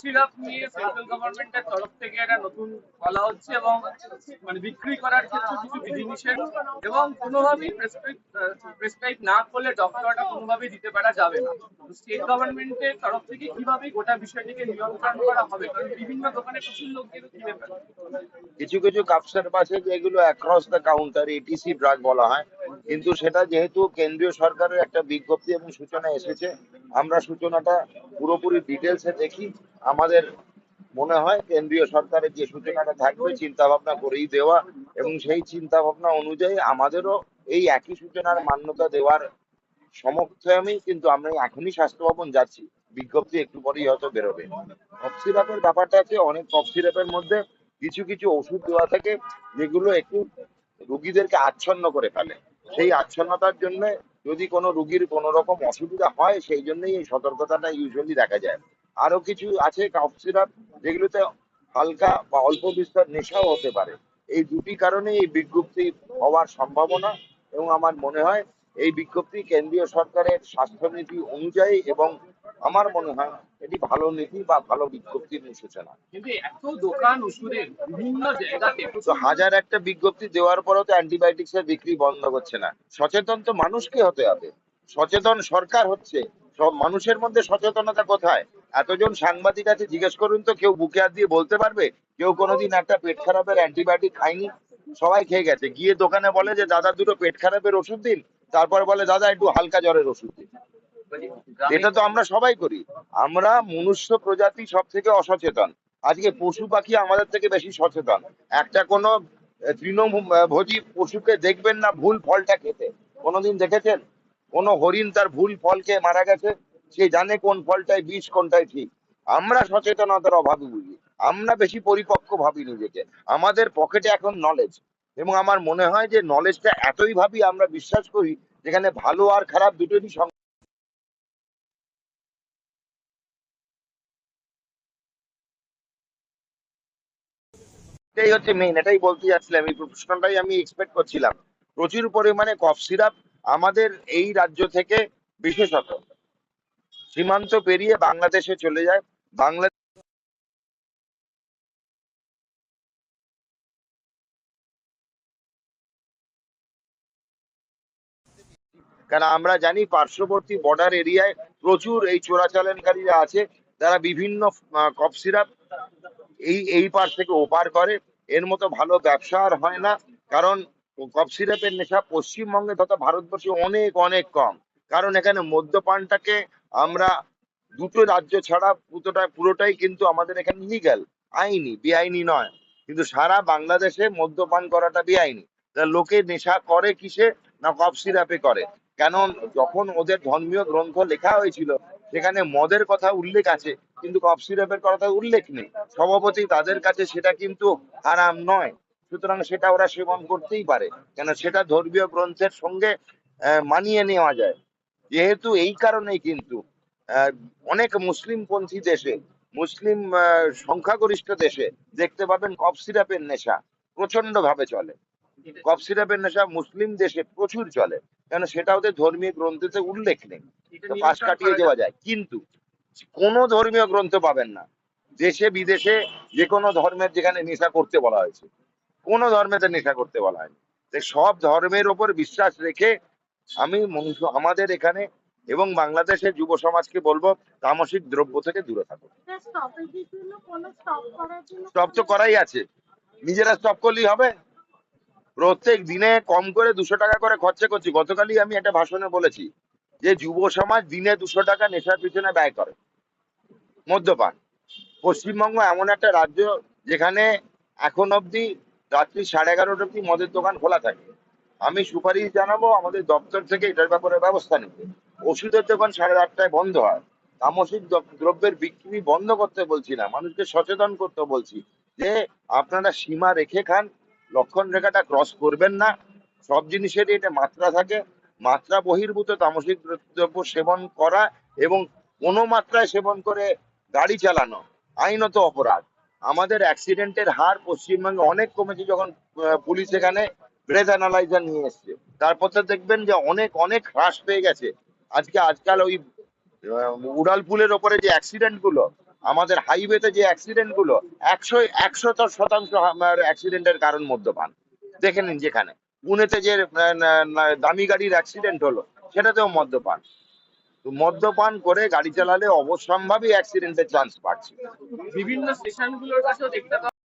Syrup নিয়ে central গভর্নমেন্টের তরফ থেকে একটা নতুন বলা হচ্ছে এবং মানে বিক্রি করার ক্ষেত্রে কিছু বিধিনিষেধ এবং কোনোভাবেই প্রেসক্রাইব না করলে ডক্টরটা কোনোভাবেই দিতে পারা যাবে না। স্টেট গভর্নমেন্টের তরফ থেকে কিভাবে গোটা বিষয়টিকে নিয়ন্ত্রণ করা হবে, কারণ বিভিন্ন দোকানে প্রচুর লোক কিন্তু কিনে ফেলে। কিছু কিছু কাপ সিরাপ আছে যেগুলো across the counter ATC drug বলা হয়, কিন্তু সেটা যেহেতু কেন্দ্রীয় সরকারের একটা বিজ্ঞপ্তি এবং সূচনা এসেছে, আমরা সূচনাটা পুরোপুরি ডিটেলসে দেখি। আমাদের মনে হয় কেন্দ্রীয় সরকারের যে সূচনাটা থাকবে চিন্তা ভাবনা করেই দেওয়া, এবং সেই চিন্তা ভাবনা অনুযায়ী আমাদেরও এই একই সূচনার মান্যতা দেওয়ার সমর্থনই কিন্তু আমরা এখনই স্বাস্থ্য ভবন যাচ্ছি। বিজ্ঞপ্তি একটু পরেই হয়তো বেরোবে। কফ সিরাপের ব্যাপারটা আছে, অনেক কফ সিরাপের মধ্যে কিছু কিছু ওষুধ দেওয়া থাকে যেগুলো একটু রুগীদেরকে আচ্ছন্ন করে ফেলে। সেই আচ্ছন্নতার জন্য যদি কোনো রুগীর কোনো রকম অসুবিধা হয়, সেই জন্যই এই সতর্কতাটা ইউজুয়ালি দেখা যায়। আরো কিছু আছে কফ সিরাপ যেগুলোতে হালকা বা অল্প বিস্তর নেশাও হতে পারে। এই দুটি কারণে এই বিজ্ঞপ্তি হওয়ার সম্ভাবনা, এবং আমার মনে হয় এই বিজ্ঞপ্তি কেন্দ্রীয় সরকারের স্বাস্থ্যনীতি অনুযায়ী, এবং আমার মনে হয় এটি ভালো নীতি বা ভালো বিজ্ঞপ্তির সূচনা। কিন্তু এত দোকান ওষুধের বিভিন্ন জায়গাতে তো হাজার একটা বিজ্ঞপ্তি দেওয়ার পরেও তো অ্যান্টিবায়োটিক্স এর বিক্রি বন্ধ করছে না। সচেতন তো মানুষকে হতে হবে, সচেতন সরকার হচ্ছে, সব মানুষের মধ্যে সচেতনতা কোথায়? এতজন সাংবাদিক আছে, জিজ্ঞেস করুন তো কেউ বুকে হাত দিয়ে বলতে পারবে কেউ কোনোদিন একটা পেট খারাপের অ্যান্টিবায়োটিক খায়নি? সবাই খেয়ে গেছে। গিয়ে দোকানে বলে যে দাদা দুটো পেট খারাপের ওষুধ দিন, তারপর বলে দাদা একটু হালকা জ্বরের ওষুধ দিন। এটা তো আমরা সবাই করি। আমরা মনুষ্য প্রজাতি সব থেকে অসচেতন। আজকে পশু পাখি আমাদের থেকে বেশি সচেতন। একটা কোনো তৃণভোজী পশুকে দেখবেন না ভুল ফলটা খেতে। কোনোদিন দেখেছেন কোনো হরিণ তার ভুল ফল খেয়ে মারা গেছে? সে জানে কোন ফলটাই বিষ, কোনটাই ঠিক। আমরা সচেতনতার অভাবে বুঝি, আমরা বেশি পরিপক্ক ভাবি নিজেকে। আমাদের পকেটে এখন নলেজ, এবং আমার মনে হয় যে নলেজটা এতই ভাবি আমরা বিশ্বাস করি, যেখানে ভালো আর খারাপ দুটোরই এটাই হচ্ছে মেইন। এটাই বলতে যাচ্ছিলাম, এই প্রশ্নটাই আমি এক্সপেক্ট করছিলাম। প্রচুর পরিমাণে কফ সিরাপ আমাদের এই রাজ্য থেকে বিশেষত সীমান্ত পেরিয়ে বাংলাদেশে চলে যায়। বাংলা কারণ আমরা জানি পার্শ্ববর্তী বর্ডার এরিয়ায় প্রচুর এই চোরাচালানকারীরা আছে, যারা বিভিন্ন কফ সিরাপ এই পার থেকে ওপার করে। এর মতো ভালো ব্যবসা আর হয় না, কারণ কফ সিরাপের নেশা পশ্চিমবঙ্গে তথা ভারতবর্ষে অনেক অনেক কম। কারণ এখানে মদ্যপানটাকে আমরা, দুটো রাজ্য ছাড়া পুরোটাই কিন্তু আমাদের এখানে লিগ্যাল, আইনি, বেআইনি নয়। কিন্তু সারা বাংলাদেশে মদ্যপান করাটা বেআইনি। তা লোকে নেশা করে কিসে? না কফ সিরাপে করে। কেন? যখন ওদের ধর্মীয় গ্রন্থ লেখা হয়েছিল সেখানে মদের কথা উল্লেখ আছে, কিন্তু কফ সিরাপের কথা উল্লেখ নেই। স্বভাবতই তাদের কাছে সেটা কিন্তু হারাম নয়, সুতরাং সেটা ওরা সেবন করতেই পারে, কেন সেটা ধর্মীয় গ্রন্থের সঙ্গে মানিয়ে নেওয়া যায়। যেহেতু এই কারণেই কিন্তু আহ, অনেক মুসলিম পন্থী দেশে, মুসলিম সংখ্যাগরিষ্ঠ দেশে দেখতে পাবেন কফ সিরাপের নেশা প্রচন্ড ভাবে চলে। কফ সিরাপের নেশা মুসলিম দেশে প্রচুর চলে, কেন সেটা ওদের ধর্মীয় গ্রন্থেতে উল্লেখ নেই, তো পাশ কাটিয়ে দেওয়া যায়। কিন্তু কোন ধর্মীয় গ্রন্থ পাবেন না দেশে বিদেশে যে কোনো ধর্মের যেখানে নেশা করতে বলা হয়েছে, কোন ধর্মেতে নেশা করতে বলা হয়নি। তাই সব ধর্মের ওপর বিশ্বাস রেখে আমি আমাদের এখানে এবং বাংলাদেশের যুব সমাজকে বলবো তামসিক দ্রব্য থেকে দূরে থাকুন। স্টপ তো করাই আছে, নিজেরা স্টপ করলেই হবে। প্রত্যেক দিনে কম করে 200 টাকা করে খরচা করছি। গতকালই আমি একটা ভাষণে বলেছি যে যুব সমাজ দিনে 200 টাকা নেশার পিছনে ব্যয় করে। মদ্যপান, পশ্চিমবঙ্গ এমন একটা রাজ্য যেখানে এখন অবধি রাত্রি 11:30 অবধি মদের দোকান খোলা থাকে। আমি সুপারিশ জানাবো আমাদের দপ্তর থেকে এটার ব্যাপারে ব্যবস্থা নিতে। ওষুধের দোকান 8:30টায় বন্ধ হয়। তামসিক দ্রব্যের বিক্রি বন্ধ করতে বলছি না, মানুষকে সচেতন করতে বলছি যে আপনারা সীমা রেখে খান, লক্ষণ রেখাটা ক্রস করবেন না। সব জিনিসেরই এটা মাত্রা থাকে। মাত্রা বহির্ভূত তামসিক দ্রব্য সেবন করা এবং কোনো মাত্রায় সেবন করে গাড়ি চালানো আইনত অপরাধ। আমাদের অ্যাক্সিডেন্টের হার পশ্চিমবঙ্গে অনেক কমেছে যখন পুলিশ এখানে ব্রেথ অ্যানালাইজার নিয়ে এসছে। তারপর তো দেখবেন যে অনেক অনেক হ্রাস পেয়ে গেছে। আজকাল ওই উড়ালপুলের ওপরে যে অ্যাক্সিডেন্ট গুলো, আমাদের হাইওয়েতে যে অ্যাক্সিডেন্ট গুলো 100% অ্যাক্সিডেন্টের কারণ মদ্যপান। দেখে নিন, যেখানে পুনেতে যে দামি গাড়ির অ্যাক্সিডেন্ট হলো সেটাতেও মদ্যপান। তো মদ্যপান করে গাড়ি চালালে অবশ্যম্ভাবী অ্যাক্সিডেন্টের চান্স বাড়ছে। বিভিন্ন স্টেশনগুলোর কাছেও দেখতে পাওয়া